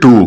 2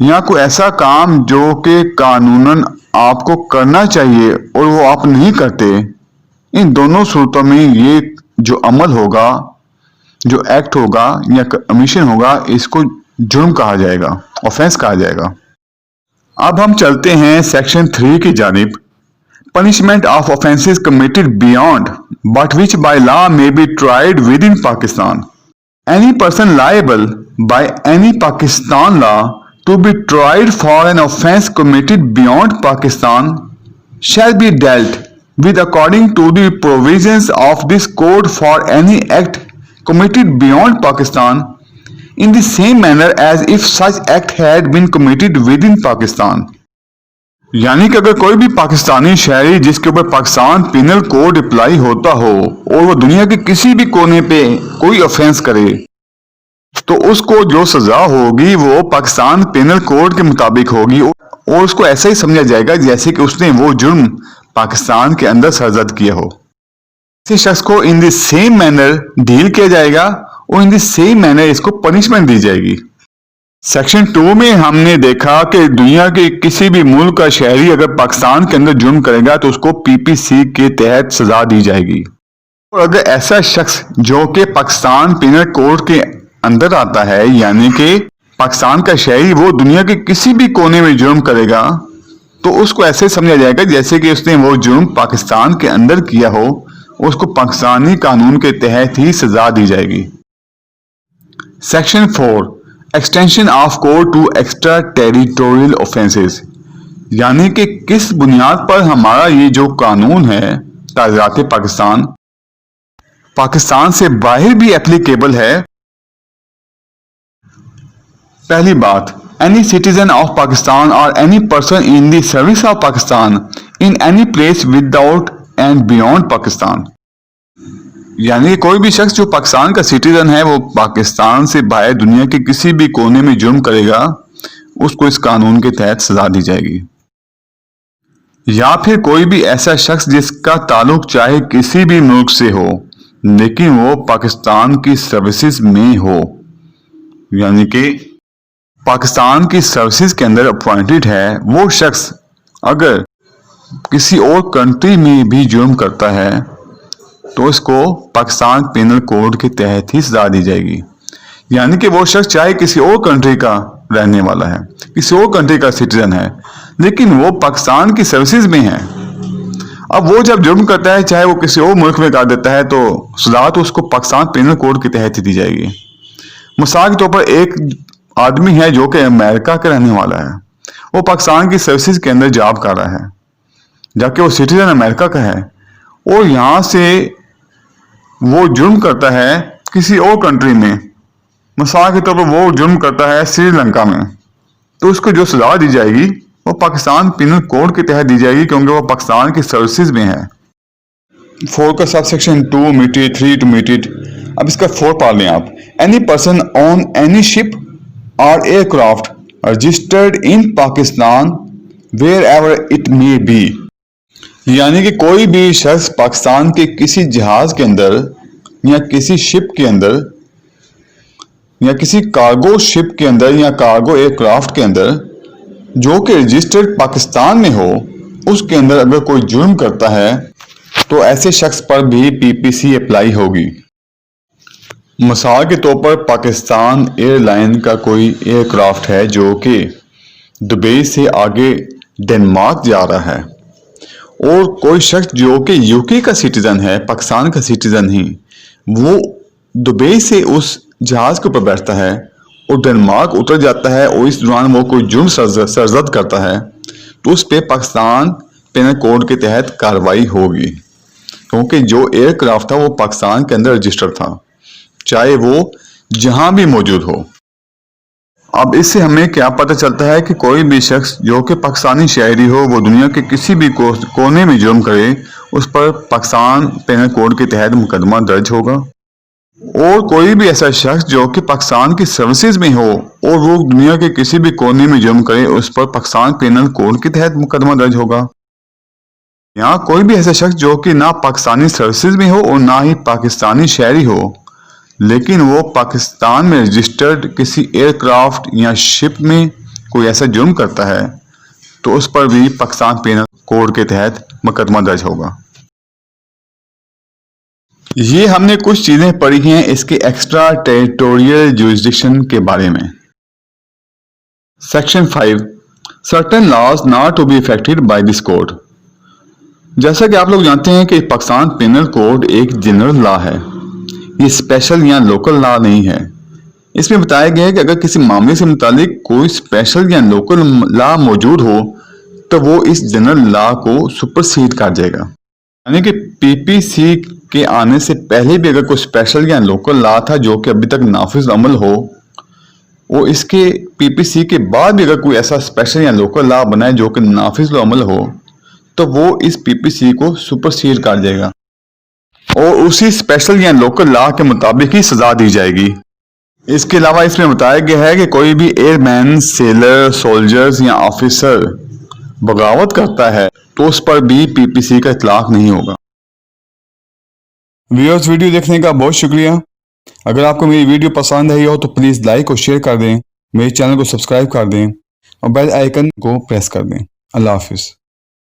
یا کوئی ایسا کام جو کہ قانوناً آپ کو کرنا چاہیے اور وہ آپ نہیں کرتے، ان دونوں صورتوں میں یہ جو عمل ہوگا، جو ایکٹ ہوگا یا کمیشن ہوگا، اس کو جرم کہا جائے گا، آفینس کہا جائے گا۔ اب ہم چلتے ہیں سیکشن 3 کی جانب۔ Punishment of offenses committed beyond but which by law may be tried within Pakistan. Any person liable by any Pakistan law to be tried for an offense committed beyond Pakistan shall be dealt with according to the provisions of this code for any act committed beyond Pakistan in the same manner as if such act had been committed within Pakistan. یعنی کہ اگر کوئی بھی پاکستانی شہری جس کے اوپر Pakistan penal code apply ہوتا ہو اور وہ دنیا کے کسی بھی کونے پہ کوئی آفینس کرے تو اس کو جو سزا ہوگی وہ پاکستان پینل کوڈ کے مطابق ہوگی، اور اس کو ایسا ہی سمجھا جائے گا جیسے کہ اس نے وہ جرم پاکستان کے اندر سرزد کیا ہو۔ اسی شخص کو ان دی سیم مینر ڈیل کیا جائے گا اور ان دی سیم مینر اس کو پنشمنٹ دی جائے گی۔ سیکشن 2 میں ہم نے دیکھا کہ دنیا کے کسی بھی ملک کا شہری اگر پاکستان کے اندر جرم کرے گا تو اس کو PPC کے تحت سزا دی جائے گی، اور اگر ایسا شخص جو کہ پاکستان پینل کوڈ کے اندر آتا ہے، یعنی کہ پاکستان کا شہری وہ دنیا کے کسی بھی کونے میں جرم کرے گا تو اس کو ایسے سمجھا جائے گا جیسے کہ اس نے وہ جرم پاکستان کے اندر کیا ہو، اس کو پاکستانی قانون کے تحت ہی سزا دی جائے گی۔ Section 4 extension of code to extra territorial offences, یعنی کہ کس بنیاد پر ہمارا یہ جو قانون ہے تعزیرات پاکستان سے باہر بھی اپلیکیبل ہے۔ پہلی بات، any citizen of Pakistan or any person in the service of Pakistan in any place without and beyond Pakistan، یعنی کوئی بھی شخص جو پاکستان کا سٹیزن ہے وہ پاکستان سے باہر دنیا کے کسی بھی کونے میں جرم کرے گا، اس کو اس قانون کے تحت سزا دی جائے گی۔ یا پھر کوئی بھی ایسا شخص جس کا تعلق چاہے کسی بھی ملک سے ہو لیکن وہ پاکستان کی سروسز میں ہو، یعنی کہ پاکستان کی سروسز کے اندر اپوائنٹڈ ہے، وہ شخص اگر کسی اور کنٹری میں بھی جرم کرتا ہے تو اس کو پاکستان پینل کوڈ کے تحت ہی سزا دی جائے گی۔ یعنی کہ وہ شخص چاہے کسی اور کنٹری کا رہنے والا ہے، کسی اور کنٹری کا سٹیزن ہے، لیکن وہ پاکستان کی سروسز میں ہے، اب وہ جب جرم کرتا ہے چاہے وہ کسی اور ملک میں کر دیتا ہے تو سزا تو اس کو پاکستان پینل کوڈ کے تحت ہی دی جائے گی۔ مثال کے طور پر ایک آدمی ہے جو کہ امریکہ کا رہنے والا ہے، وہ پاکستان کی سروسز کے اندر جاب کر رہا ہے جبکہ وہ سٹیزن امریکہ کا ہے، اور یہاں سے وہ جرم کرتا ہے کسی اور کنٹری میں، مثال کے طور پر وہ جرم کرتا ہے سری لنکا میں، تو اس کو جو سزا دی جائے گی وہ پاکستان پینل کوڈ کے تحت دی جائے گی کیونکہ وہ پاکستان کی سروسز میں ہے۔ 4 کا سب سیکشن 2 میٹڈ 3 ٹو میٹڈ، اب اس کا 4 پڑھ لیں آپ۔ Any person on any ship or aircraft registered in Pakistan wherever it may be, یعنی کہ کوئی بھی شخص پاکستان کے کسی جہاز کے اندر یا کسی شپ کے اندر یا کسی کارگو شپ کے اندر یا کارگو ایئر کرافٹ کے اندر جو کہ رجسٹرڈ پاکستان میں ہو، اس کے اندر اگر کوئی جرم کرتا ہے تو ایسے شخص پر بھی PPC اپلائی ہوگی۔ مثال کے طور پر پاکستان ایئر لائن کا کوئی ایئر کرافٹ ہے جو کہ دبئی سے آگے ڈنمارک جا رہا ہے، اور کوئی شخص جو کہ UK کا سٹیزن ہے، پاکستان کا سٹیزن ہی، وہ دبئی سے اس جہاز کے اوپر بیٹھتا ہے اور ڈنمارک اتر جاتا ہے اور اس دوران وہ کوئی جرم سرزد کرتا ہے تو اس پہ پاکستان پینل کوڈ کے تحت کارروائی ہوگی، کیونکہ جو ایئر کرافٹ تھا وہ پاکستان کے اندر رجسٹر تھا، چاہے وہ جہاں بھی موجود ہو۔ اب اس سے ہمیں کیا پتہ چلتا ہے کہ کوئی بھی شخص جو کہ پاکستانی شہری ہو وہ دنیا کے کسی بھی کونے میں جرم کرے اس پر پاکستان پینل کوڈ کے تحت مقدمہ درج ہوگا، اور کوئی بھی ایسا شخص جو کہ پاکستان کی سروسز میں ہو اور وہ دنیا کے کسی بھی کونے میں جرم کرے اس پر پاکستان پینل کوڈ کے تحت مقدمہ درج ہوگا۔ یہاں کوئی بھی ایسا شخص جو کہ نہ پاکستانی سروسز میں ہو اور نہ ہی پاکستانی شہری ہو لیکن وہ پاکستان میں رجسٹرڈ کسی ایئر کرافٹ یا شپ میں کوئی ایسا جرم کرتا ہے تو اس پر بھی پاکستان پینل کوڈ کے تحت مقدمہ درج ہوگا۔ یہ ہم نے کچھ چیزیں پڑھی ہیں اس کے ایکسٹرا ٹیریٹوریل جورسڈکشن کے بارے میں۔ Section 5 Certain laws not to be affected by this code۔ جیسا کہ آپ لوگ جانتے ہیں کہ پاکستان پینل کوڈ ایک جنرل لا ہے، یہ اسپیشل یا لوکل لا نہیں ہے۔ اس میں بتایا گیا ہے کہ اگر کسی معاملے سے متعلق کوئی اسپیشل یا لوکل لا موجود ہو تو وہ اس جنرل لا کو سپرسیڈ کر جائے گا، یعنی کہ پی پی سی کے آنے سے پہلے بھی اگر کوئی اسپیشل یا لوکل لا تھا جو کہ ابھی تک نافذ عمل ہو، وہ اس کے پی پی سی کے بعد بھی اگر کوئی ایسا اسپیشل یا لوکل لا بنائے جو کہ نافذ عمل ہو تو وہ اس پی پی سی کو سپرسیڈ کر جائے گا اور اسی اسپیشل یا لوکل لا کے مطابق ہی سزا دی جائے گی۔ اس کے علاوہ اس میں بتایا گیا ہے کہ کوئی بھی ایئر مین، سیلر، سولجرز یا آفیسر بغاوت کرتا ہے تو اس پر بھی پی پی سی کا اطلاق نہیں ہوگا۔ ویورز، ویڈیو دیکھنے کا بہت شکریہ۔ اگر آپ کو میری ویڈیو پسند آئی ہو تو پلیز لائک اور شیئر کر دیں، میرے چینل کو سبسکرائب کر دیں اور بیل آئیکن کو پریس کر دیں۔ اللہ حافظ۔